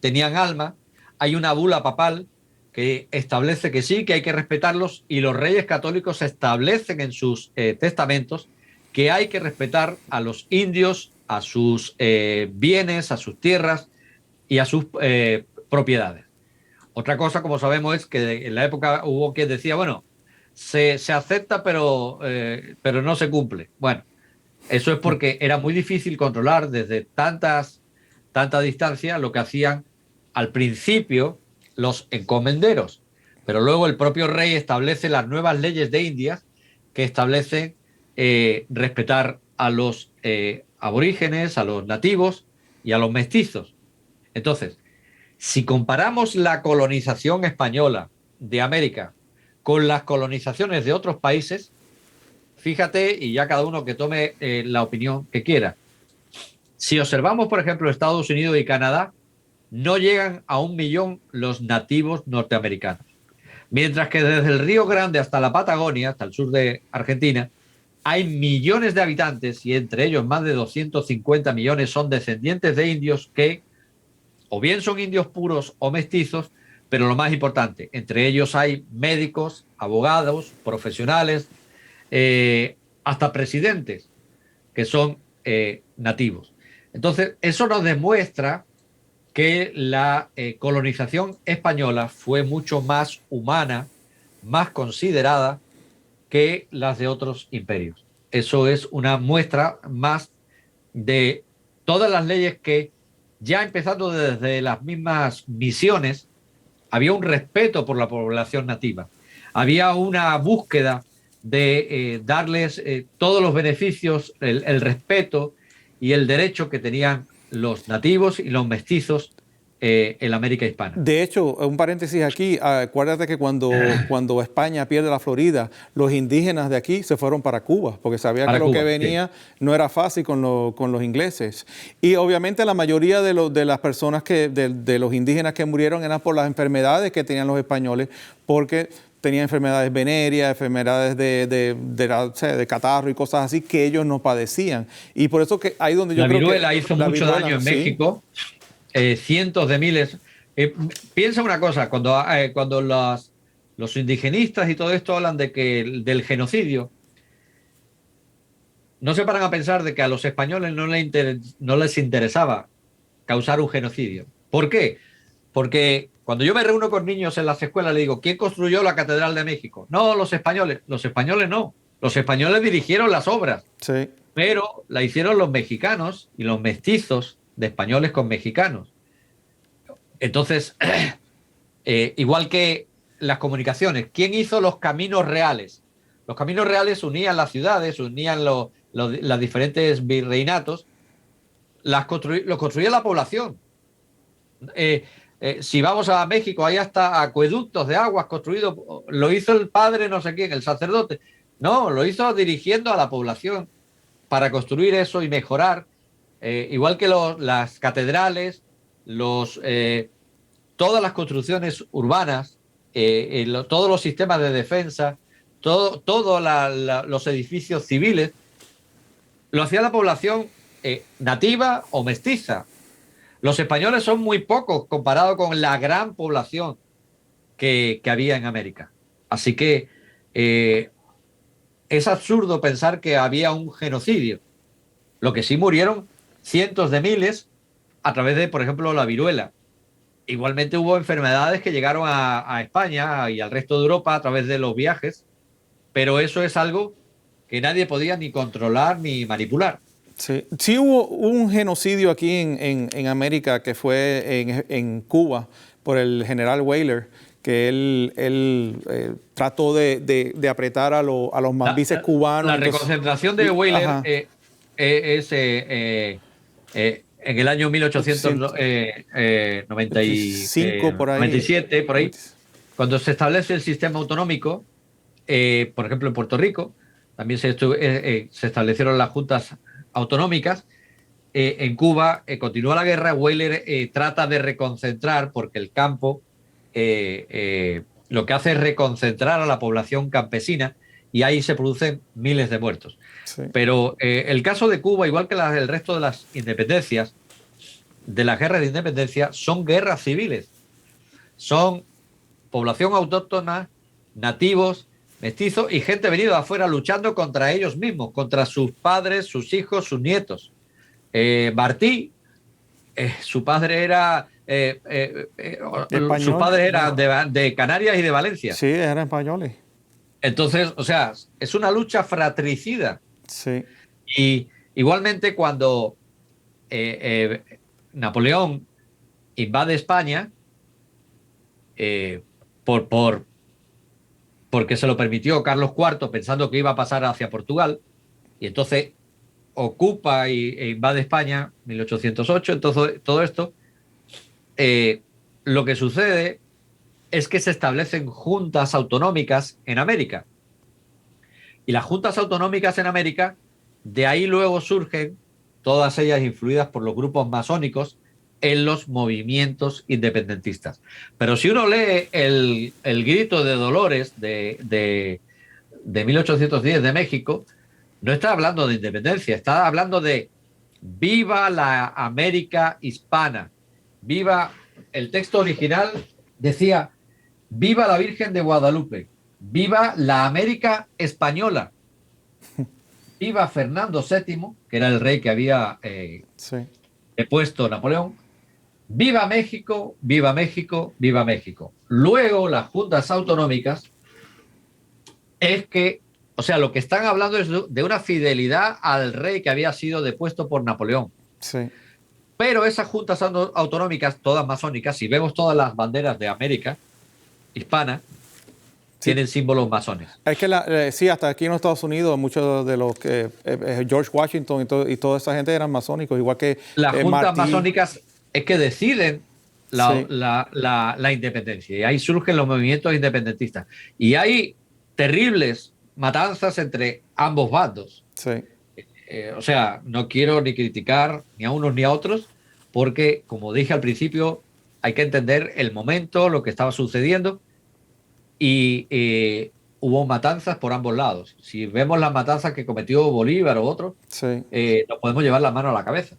tenían alma. Hay una bula papal que establece que sí, que hay que respetarlos, y los reyes católicos establecen en sus testamentos que hay que respetar a los indios, a sus bienes, a sus tierras y a sus propiedades. Otra cosa, como sabemos, es que en la época hubo quien decía, bueno, se acepta, pero no se cumple. Bueno, eso es porque era muy difícil controlar desde tanta distancia lo que hacían al principio los encomenderos. Pero luego el propio rey establece las nuevas leyes de Indias que establecen respetar a los aborígenes, a los nativos y a los mestizos. Entonces, si comparamos la colonización española de América con las colonizaciones de otros países, fíjate, y ya cada uno que tome la opinión que quiera. Si observamos, por ejemplo, Estados Unidos y Canadá, no llegan a 1 millón los nativos norteamericanos. Mientras que desde el Río Grande hasta la Patagonia, hasta el sur de Argentina, hay millones de habitantes y entre ellos más de 250 millones son descendientes de indios que o bien son indios puros o mestizos, pero lo más importante, entre ellos hay médicos, abogados, profesionales, hasta presidentes que son nativos. Entonces, eso nos demuestra que la colonización española fue mucho más humana, más considerada que las de otros imperios. Eso es una muestra más de todas las leyes que, ya empezando desde las mismas misiones, había un respeto por la población nativa. Había una búsqueda de darles todos los beneficios, el respeto y el derecho que tenían los nativos y los mestizos en la América hispana. De hecho, un paréntesis aquí, acuérdate que cuando España pierde la Florida, los indígenas de aquí se fueron para Cuba, porque sabían que lo que venía no era fácil con los ingleses. Y obviamente la mayoría de las personas de los indígenas que murieron eran por las enfermedades que tenían los españoles, porque tenían enfermedades venéreas, enfermedades de catarro y cosas así que ellos no padecían. Y por eso que ahí donde yo creo que... La viruela hizo mucho daño en México. Cientos de miles. Piensa una cosa, cuando los indigenistas y todo esto hablan del genocidio, no se paran a pensar de que a los españoles no les interesaba causar un genocidio. ¿Por qué? Porque cuando yo me reúno con niños en las escuelas, le digo, ¿quién construyó la Catedral de México? No, los españoles. Los españoles no. Los españoles dirigieron las obras, sí, pero la hicieron los mexicanos y los mestizos de españoles con mexicanos. Entonces, igual que las comunicaciones, ¿quién hizo los caminos reales? Los caminos reales unían las ciudades, unían los diferentes virreinatos, los construía la población. Si vamos a México, hay hasta acueductos de aguas construidos, lo hizo el padre no sé quién, el sacerdote. No, lo hizo dirigiendo a la población para construir eso y mejorar. Igual que las catedrales, todas las construcciones urbanas, todos los sistemas de defensa, todos los edificios civiles, lo hacía la población nativa o mestiza. Los españoles son muy pocos comparado con la gran población que había en América. Así que es absurdo pensar que había un genocidio. Lo que sí murieron cientos de miles a través de, por ejemplo, la viruela. Igualmente hubo enfermedades que llegaron a España y al resto de Europa a través de los viajes, pero eso es algo que nadie podía ni controlar ni manipular. Sí, sí hubo un genocidio aquí en América que fue en Cuba por el general Weyler, que él trató de apretar a los mambises cubanos. La reconcentración de Weyler es en el año 1895, por ahí, 97, por ahí, cuando se establece el sistema autonómico, por ejemplo en Puerto Rico, también se establecieron las juntas autonómicas. En Cuba continúa la guerra. Weyler trata de reconcentrar porque el campo lo que hace es reconcentrar a la población campesina y ahí se producen miles de muertos. Sí. Pero el caso de Cuba, igual que el resto de las independencias, de las guerras de independencia, son guerras civiles. Son población autóctona, nativos, mestizos y gente venida de afuera luchando contra ellos mismos, contra sus padres, sus hijos, sus nietos. Martí, su padre era... sus padres eran de Canarias y de Valencia. Sí, eran españoles. Entonces, o sea, es una lucha fratricida. Sí. Y igualmente cuando Napoleón invade España, porque se lo permitió Carlos IV pensando que iba a pasar hacia Portugal, y entonces ocupa e invade España en 1808, entonces todo esto, lo que sucede es que se establecen juntas autonómicas en América. Y las juntas autonómicas en América, de ahí luego surgen, todas ellas influidas por los grupos masónicos, en los movimientos independentistas. Pero si uno lee el grito de Dolores de 1810 de México, no está hablando de independencia, está hablando de viva la América hispana, viva, el texto original decía, viva la Virgen de Guadalupe, viva la América española, viva Fernando VII, que era el rey que había depuesto Napoleón, viva México, viva México, viva México. Luego las juntas autonómicas es que, o sea, lo que están hablando es de una fidelidad al rey que había sido depuesto por Napoleón. Sí. Pero esas juntas autonómicas, todas masónicas, si vemos todas las banderas de América hispana, tienen símbolos masones. Es que sí, hasta aquí en los Estados Unidos, muchos de los que George Washington y toda esa gente eran masónicos, igual que las juntas Martí. Masónicas es que deciden la independencia, y ahí surgen los movimientos independentistas. Y hay terribles matanzas entre ambos bandos. Sí. O sea, no quiero ni criticar ni a unos ni a otros, porque, como dije al principio, hay que entender el momento, lo que estaba sucediendo, y hubo matanzas por ambos lados. Si vemos las matanzas que cometió Bolívar o otros, nos podemos llevar la mano a la cabeza.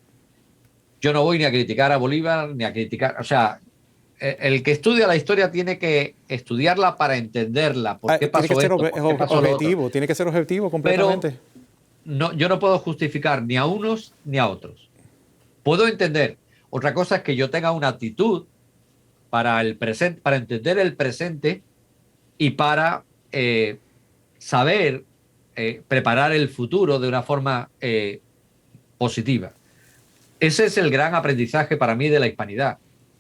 Yo no voy ni a criticar a Bolívar, ni a criticar... O sea, el que estudia la historia tiene que estudiarla para entenderla. ¿Por qué pasó esto? Tiene que ser objetivo completamente. Pero no, yo no puedo justificar ni a unos ni a otros. Puedo entender. Otra cosa es que yo tenga una actitud para el presente, para entender el presente y para saber preparar el futuro de una forma positiva. Ese es el gran aprendizaje para mí de la hispanidad.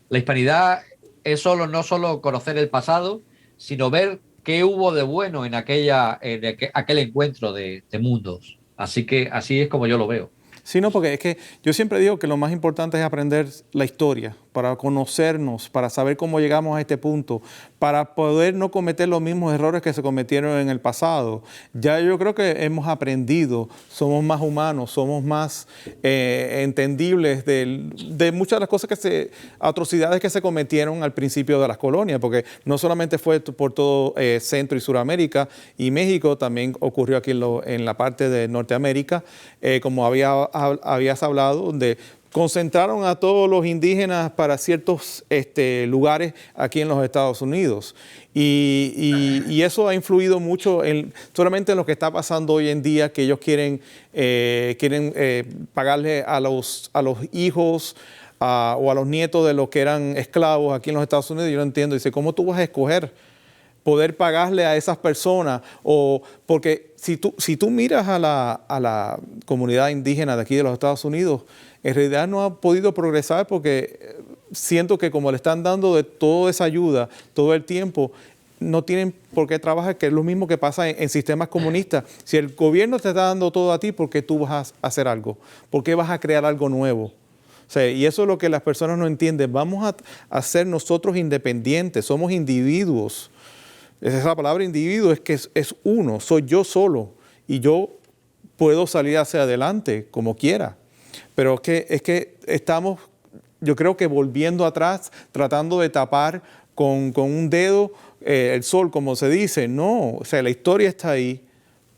La hispanidad es no solo conocer el pasado, sino ver qué hubo de bueno en aquel encuentro de mundos. Así es como yo lo veo. Sí, no, porque es que yo siempre digo que lo más importante es aprender la historia, para conocernos, para saber cómo llegamos a este punto, para poder no cometer los mismos errores que se cometieron en el pasado. Ya yo creo que hemos aprendido, somos más humanos, somos más entendibles de muchas de las cosas atrocidades que se cometieron al principio de las colonias, porque no solamente fue por todo Centro y Suramérica y México, también ocurrió aquí en la parte de Norteamérica, como habías hablado, donde concentraron a todos los indígenas para ciertos lugares aquí en los Estados Unidos. Y eso ha influido mucho solamente en lo que está pasando hoy en día, que ellos quieren pagarle a los hijos o a los nietos de los que eran esclavos aquí en los Estados Unidos. Yo no entiendo. Dice, ¿cómo tú vas a escoger poder pagarle a esas personas? Porque si tú miras a la comunidad indígena de aquí de los Estados Unidos, en realidad no ha podido progresar porque siento que como le están dando de toda esa ayuda todo el tiempo, no tienen por qué trabajar, que es lo mismo que pasa en sistemas comunistas. Si el gobierno te está dando todo a ti, ¿por qué tú vas a hacer algo? ¿Por qué vas a crear algo nuevo? O sea, y eso es lo que las personas no entienden. Vamos a ser nosotros independientes, somos individuos. Esa palabra individuo es que es uno, soy yo solo y yo puedo salir hacia adelante como quiera. Pero es que estamos, yo creo que volviendo atrás, tratando de tapar con un dedo el sol, como se dice. No, o sea, la historia está ahí,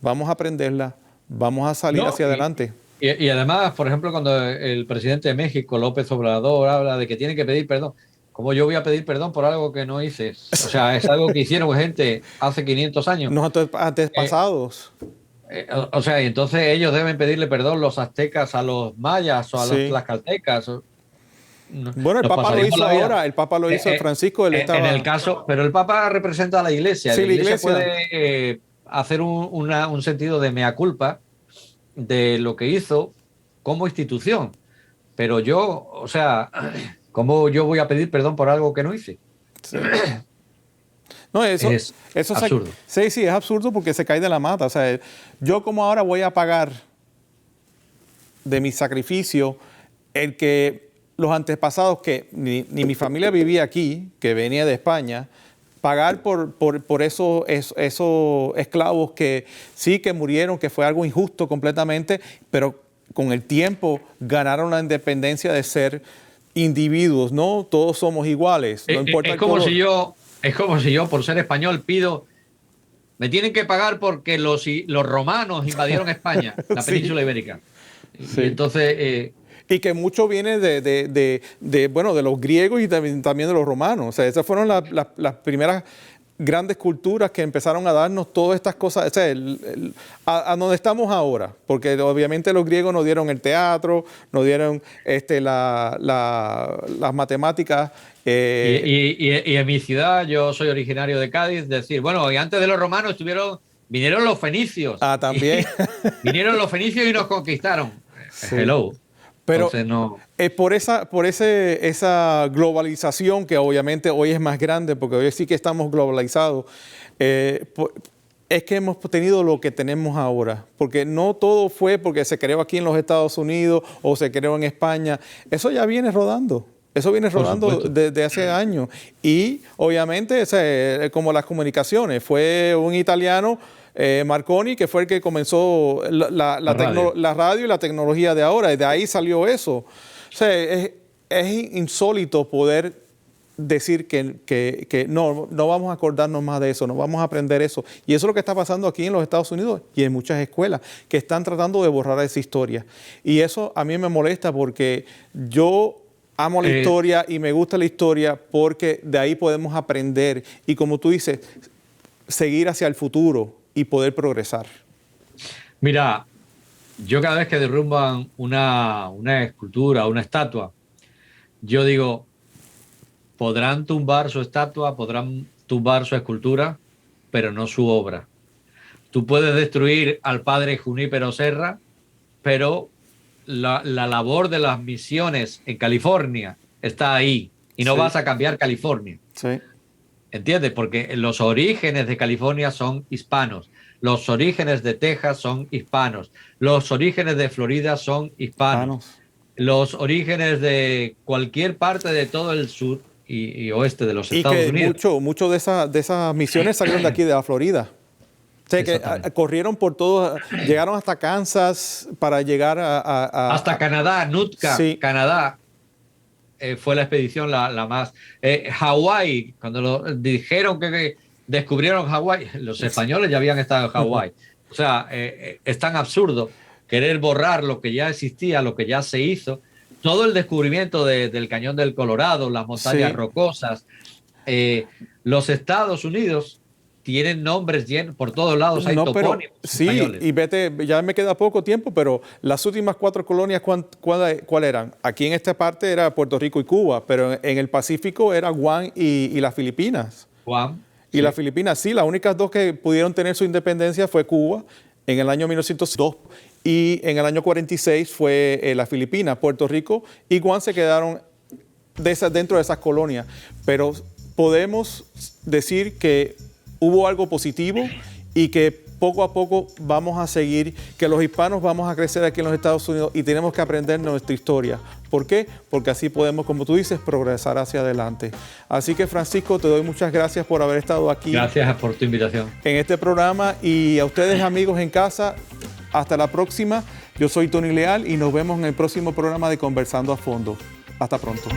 vamos a aprenderla, vamos a salir hacia adelante. Y además, por ejemplo, cuando el presidente de México, López Obrador, habla de que tiene que pedir perdón, ¿cómo yo voy a pedir perdón por algo que no hice? O sea, es algo que hicieron gente hace 500 años. Los antepasados. O sea, y entonces ellos deben pedirle perdón, los aztecas a los mayas o a los tlaxcaltecas. Bueno, el Papa lo hizo ahora, el Papa lo hizo, Francisco. Él estaba... En el caso, pero el Papa representa a la Iglesia. Sí, la Iglesia puede hacer un sentido de mea culpa de lo que hizo como institución. Pero yo, o sea, ¿cómo yo voy a pedir perdón por algo que no hice? Sí. No, eso es absurdo. Sí, es absurdo porque se cae de la mata. O sea, yo como ahora voy a pagar de mi sacrificio el que los antepasados, que ni mi familia vivía aquí, que venía de España, pagar por esos esclavos que sí que murieron, que fue algo injusto completamente, pero con el tiempo ganaron la independencia de ser individuos, ¿no? Todos somos iguales, no importa el color. Es como si yo, por ser español, pido, me tienen que pagar porque los romanos invadieron España, la península ibérica. Sí. Y entonces... y que mucho viene de los griegos y también de los romanos. O sea, esas fueron las primeras grandes culturas que empezaron a darnos todas estas cosas, o sea, a donde estamos ahora, porque obviamente los griegos nos dieron el teatro, nos dieron las matemáticas. Y en mi ciudad, yo soy originario de Cádiz, decir, bueno, y antes de los romanos vinieron los fenicios. Ah, también. Vinieron los fenicios y nos conquistaron. Sí. Hello. Pero entonces, no. por esa globalización que obviamente hoy es más grande, porque hoy sí que estamos globalizados, es que hemos tenido lo que tenemos ahora. Porque no todo fue porque se creó aquí en los Estados Unidos o se creó en España. Eso ya viene rodando. Eso viene rodando desde hace años. Y obviamente, como las comunicaciones, fue un italiano, Marconi, que fue el que comenzó la radio y la tecnología de ahora, y de ahí salió eso. O sea, es insólito poder decir que no vamos a acordarnos más de eso, no vamos a aprender eso. Y eso es lo que está pasando aquí en los Estados Unidos y en muchas escuelas, que están tratando de borrar esa historia. Y eso a mí me molesta porque yo amo la historia y me gusta la historia porque de ahí podemos aprender y, como tú dices, seguir hacia el futuro y poder progresar. Mira, yo cada vez que derrumban una escultura, una estatua, yo digo, podrán tumbar su estatua, podrán tumbar su escultura, pero no su obra. Tú puedes destruir al padre Junípero Serra, pero la labor de las misiones en California está ahí y no vas a cambiar California. Sí. ¿Entiendes? Porque los orígenes de California son hispanos, los orígenes de Texas son hispanos, los orígenes de Florida son hispanos, los orígenes de cualquier parte de todo el sur y oeste de los Estados Unidos. Y que mucho de esas misiones salieron de aquí, de la Florida. O sea, que corrieron por todo, llegaron hasta Kansas para llegar hasta Canadá, Nootka, sí. Canadá. Fue la expedición la más... Hawái, cuando dijeron que descubrieron Hawái, los españoles ya habían estado en Hawái. O sea, es tan absurdo querer borrar lo que ya existía, lo que ya se hizo. Todo el descubrimiento del Cañón del Colorado, las montañas rocosas. Los Estados Unidos tienen nombres por todos lados, hay topónimos españoles. Y vete, ya me queda poco tiempo, pero las últimas 4 colonias, ¿cuál eran? Aquí en esta parte era Puerto Rico y Cuba, pero en el Pacífico era Guam y las Filipinas. Guam. Y las Filipinas, sí, las únicas 2 que pudieron tener su independencia fue Cuba en el año 1902 y en el año 46 fue las Filipinas. Puerto Rico y Guam se quedaron dentro de esas colonias, pero podemos decir que hubo algo positivo y que poco a poco vamos a seguir, que los hispanos vamos a crecer aquí en los Estados Unidos y tenemos que aprender nuestra historia. ¿Por qué? Porque así podemos, como tú dices, progresar hacia adelante. Así que, Francisco, te doy muchas gracias por haber estado aquí. Gracias por tu invitación. En este programa, y a ustedes, amigos en casa, hasta la próxima. Yo soy Tony Leal y nos vemos en el próximo programa de Conversando a Fondo. Hasta pronto.